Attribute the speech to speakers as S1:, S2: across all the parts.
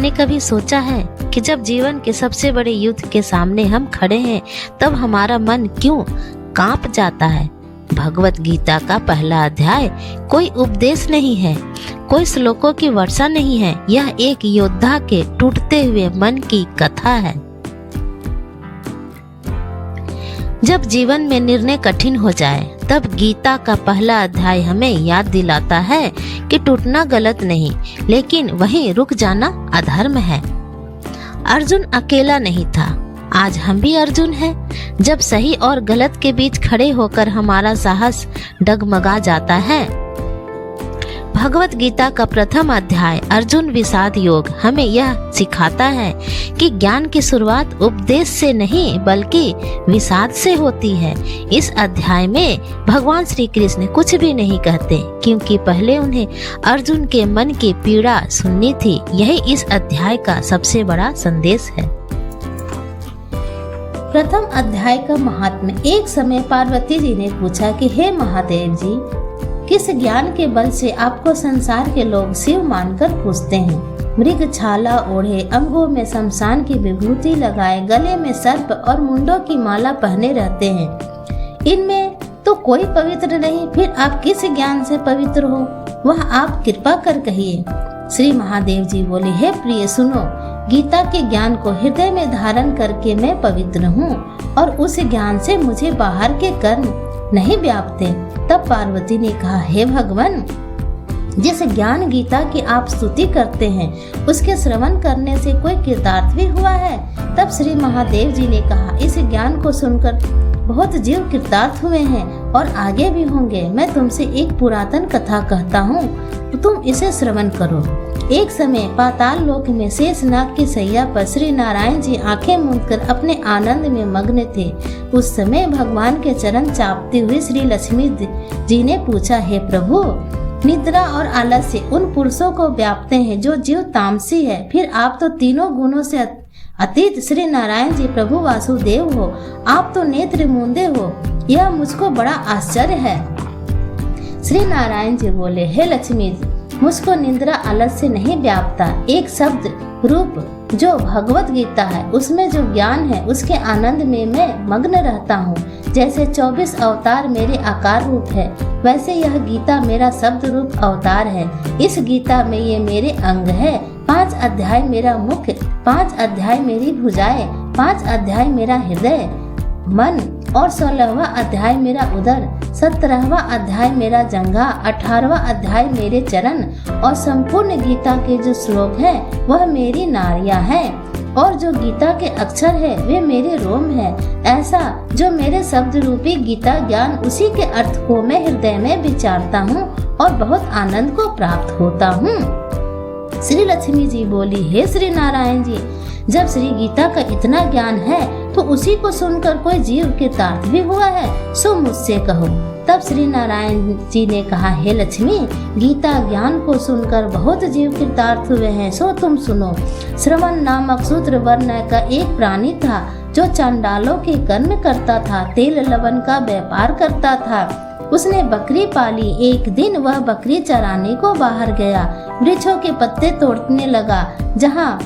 S1: आपने कभी सोचा है कि जब जीवन के सबसे बड़े युद्ध के सामने हम खड़े हैं तब हमारा मन क्यों कांप जाता है? भगवत गीता का पहला अध्याय कोई उपदेश नहीं है, कोई श्लोकों की वर्षा नहीं है, यह एक योद्धा के टूटते हुए मन की कथा है। जब जीवन में निर्णय कठिन हो जाए तब गीता का पहला अध्याय हमें याद दिलाता है कि टूटना गलत नहीं, लेकिन वहीं रुक जाना अधर्म है। अर्जुन अकेला नहीं था, आज हम भी अर्जुन हैं। जब सही और गलत के बीच खड़े होकर हमारा साहस डगमगा जाता है। भगवत गीता का प्रथम अध्याय अर्जुन विषाद योग हमें यह सिखाता है कि ज्ञान की शुरुआत उपदेश से नहीं बल्कि विषाद से होती है। इस अध्याय में भगवान श्री कृष्ण कुछ भी नहीं कहते, क्योंकि पहले उन्हें अर्जुन के मन की पीड़ा सुननी थी। यही इस अध्याय का सबसे बड़ा संदेश है।
S2: प्रथम अध्याय का महात्म्य। एक समय पार्वती जी ने पूछा कि हे महादेव जी, किस ज्ञान के बल से आपको संसार के लोग शिव मानकर पूजते हैं? मृग छाला ओढ़े, अंगों में शमशान की विभूति लगाए, गले में सर्प और मुंडों की माला पहने रहते हैं। इनमें तो कोई पवित्र नहीं, फिर आप किस ज्ञान से पवित्र हो? वह आप कृपा कर कहिए। श्री महादेव जी बोले, हे प्रिय सुनो, गीता के ज्ञान को हृदय में धारण करके मैं पवित्र हूँ और उस ज्ञान से मुझे बाहर के कर्म नहीं व्यापते। तब पार्वती ने कहा, हे भगवान, जिस ज्ञान गीता की आप स्तुति करते हैं उसके श्रवण करने से कोई कृतार्थ भी हुआ है? तब श्री महादेव जी ने कहा, इस ज्ञान को सुनकर बहुत जीव कृतार्थ हुए हैं और आगे भी होंगे। मैं तुमसे एक पुरातन कथा कहता हूँ, तुम इसे श्रवण करो। एक समय पाताल लोक में शेषनाग की सैया पर श्री नारायण जी आंखें मूंदकर अपने आनंद में मग्न थे। उस समय भगवान के चरण चापती हुई श्री लक्ष्मी जी ने पूछा, हे प्रभु, निद्रा और आलस्य उन पुरुषों को व्यापते हैं जो जीव तामसी है, फिर आप तो तीनों गुणों से अतीत श्री नारायण जी प्रभु वासुदेव हो, आप तो नेत्र मूंदे हो, यह मुझको बड़ा आश्चर्य है। श्री नारायण जी बोले, हे लक्ष्मी, मुझको निद्रा आलस्य नहीं व्यापता। एक शब्द रूप जो भगवत गीता है उसमें जो ज्ञान है उसके आनंद में मैं मग्न रहता हूँ। जैसे 24 अवतार मेरे आकार रूप है, वैसे यह गीता मेरा शब्द रूप अवतार है। इस गीता में ये मेरे अंग है। 5 अध्याय मेरा मुख, 5 अध्याय मेरी भुजाएं, 5 अध्याय मेरा हृदय मन और 16वां अध्याय मेरा उदर, 17वां अध्याय मेरा जंघा, 18वां अध्याय मेरे चरण और संपूर्ण गीता के जो श्लोक हैं वह मेरी नाड़ियां हैं और जो गीता के अक्षर है वे मेरे रोम है। ऐसा जो मेरे शब्द रूपी गीता ज्ञान, उसी के अर्थ को मैं हृदय में विचारता हूँ और बहुत आनंद को प्राप्त होता हूँ। श्री लक्ष्मी जी बोली, हे श्री नारायण जी, जब श्री गीता का इतना ज्ञान है तो उसी को सुनकर कोई जीव कृतार्थ भी हुआ है, सो मुझसे कहो। तब श्री नारायण जी ने कहा, हे लक्ष्मी, गीता ज्ञान को सुनकर बहुत जीव कृतार्थ हुए हैं, सो तुम सुनो। श्रवण नामक शूद्र वर्ण का एक प्राणी था जो चांडालों के कर्म करता था, तेल लवण का व्यापार करता था। उसने बकरी पाली। एक दिन वह बकरी चराने को बाहर गया, वृक्षों के पत्ते तोड़ने लगा। जहाँ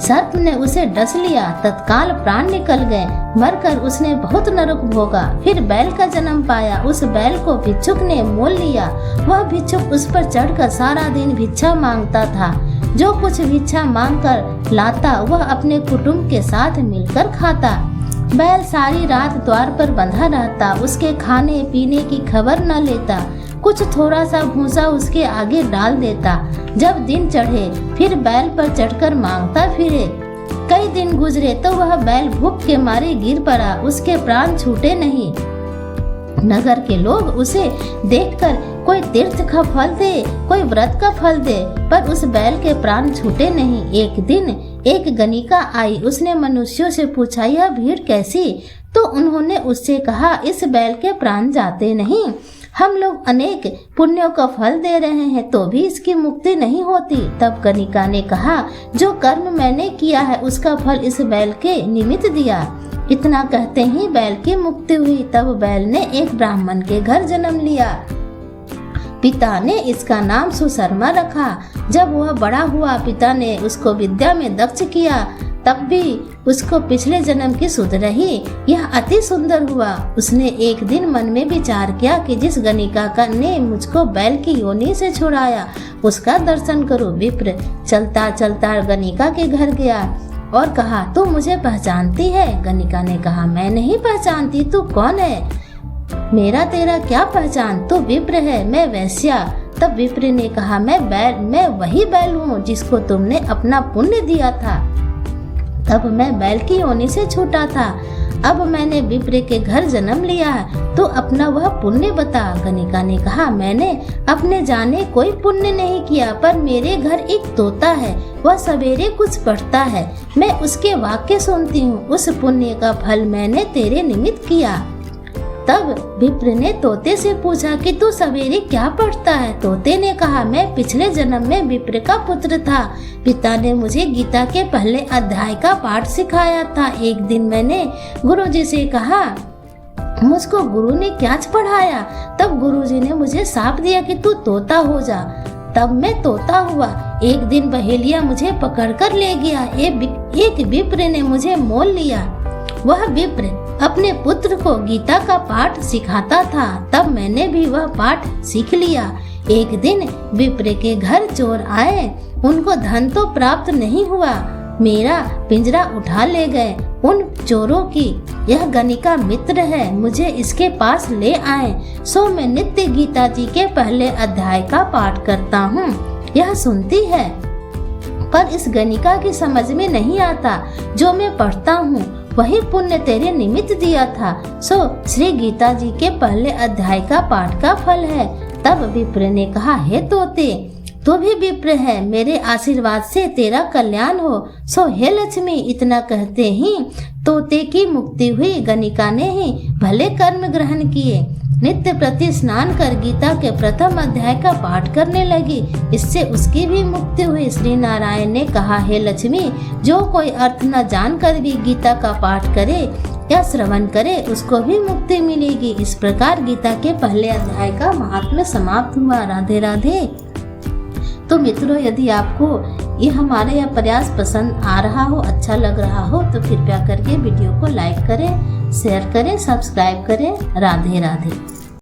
S2: सर्प ने उसे डस लिया, तत्काल प्राण निकल गए। मरकर उसने बहुत नरक भोगा। फिर बैल का जन्म पाया। उस बैल को भिक्षुक ने मोल लिया। वह भिक्षुक उस पर चढ़कर सारा दिन भिक्षा मांगता था। जो कुछ भिक्षा मांगकर लाता वह अपने कुटुंब के साथ मिलकर खाता। बैल सारी रात द्वार पर बंधा रहता, उसके खाने पीने की खबर न लेता। कुछ थोड़ा सा भूसा उसके आगे डाल देता। जब दिन चढ़े फिर बैल पर चढ़कर मांगता फिरे। कई दिन गुजरे तो वह बैल भूख के मारे गिर पड़ा, उसके प्राण छूटे नहीं। नगर के लोग उसे देखकर कोई तीर्थ का फल दे, कोई व्रत का फल दे, पर उस बैल के प्राण छूटे नहीं। एक दिन एक गणिका आई, उसने मनुष्यों से पूछा, यह भीड़ कैसी? तो उन्होंने उससे कहा, इस बैल के प्राण जाते नहीं। हम लोग अनेक पुण्यों का फल दे रहे हैं तो भी इसकी मुक्ति नहीं होती। तब गणिका ने कहा, जो कर्म मैंने किया है उसका फल इस बैल के निमित्त दिया। इतना कहते ही बैल की मुक्ति हुई। तब बैल ने एक ब्राह्मण के घर जन्म लिया। पिता ने इसका नाम सुशर्मा रखा। जब वह बड़ा हुआ, पिता ने उसको विद्या में दक्ष किया, तब भी उसको पिछले जन्म की सुध रही। यह अति सुंदर हुआ। उसने एक दिन मन में विचार किया कि जिस गणिका का ने मुझको बैल की योनि से छुड़ाया, उसका दर्शन करूं। विप्र चलता चलता गणिका के घर गया और कहा, तू मुझे पहचानती है? गणिका ने कहा, मैं नहीं पहचानती, तू कौन है? मेरा तेरा क्या पहचान, तू विप्र है, मैं वैश्या। तब विप्र ने कहा, मैं वही बैल हूँ जिसको तुमने अपना पुण्य दिया था। तब मैं बैल की योनि से छूटा था। अब मैंने विप्र के घर जन्म लिया है, तो अपना वह पुण्य बता। गणिका ने कहा, मैंने अपने जाने कोई पुण्य नहीं किया, पर मेरे घर एक तोता है, वह सवेरे कुछ पढ़ता है, मैं उसके वाक्य सुनती हूँ। उस पुण्य का फल मैंने तेरे निमित्त किया। तब विप्र ने तोते से पूछा कि तू सवेरे क्या पढ़ता है? तोते ने कहा, मैं पिछले जन्म में विप्र का पुत्र था। पिता ने मुझे गीता के पहले अध्याय का पाठ सिखाया था। एक दिन मैंने गुरुजी से कहा, मुझको गुरु ने क्या पढ़ाया? तब गुरुजी ने मुझे शाप दिया कि तू तोता हो जा। तब मैं तोता हुआ। एक दिन बहेलिया मुझे पकड़कर ले गया। एक विप्र ने मुझे मोल लिया। वह विप्र अपने पुत्र को गीता का पाठ सिखाता था। तब मैंने भी वह पाठ सीख लिया। एक दिन विप्र के घर चोर आए। उनको धन तो प्राप्त नहीं हुआ, मेरा पिंजरा उठा ले गए। उन चोरों की यह गणिका मित्र है, मुझे इसके पास ले आए। सो मैं नित्य गीता जी के पहले अध्याय का पाठ करता हूँ। यह सुनती है, पर इस गणिका की समझ में नहीं आता। जो मैं पढ़ता हूँ वही पुण्य तेरे निमित्त दिया था। सो श्री गीता जी के पहले अध्याय का पाठ का फल है। तब विप्र ने कहा, हे तोते, तू भी विप्र है, मेरे आशीर्वाद से तेरा कल्याण हो। सो हे लक्ष्मी, इतना कहते ही तोते की मुक्ति हुई। गणिका ने ही भले कर्म ग्रहण किए। नित्य प्रति स्नान कर गीता के प्रथम अध्याय का पाठ करने लगी। इससे उसकी भी मुक्ति हुई। श्री नारायण ने कहा, हे लक्ष्मी, जो कोई अर्थ न जानकर भी गीता का पाठ करे या श्रवण करे, उसको भी मुक्ति मिलेगी। इस प्रकार गीता के पहले अध्याय का महात्म्य समाप्त हुआ। राधे राधे। तो मित्रों, यदि आपको ये हमारे यह प्रयास पसंद आ रहा हो, अच्छा लग रहा हो, तो कृपया करके वीडियो को लाइक करें, शेयर करें, सब्सक्राइब करें। राधे राधे।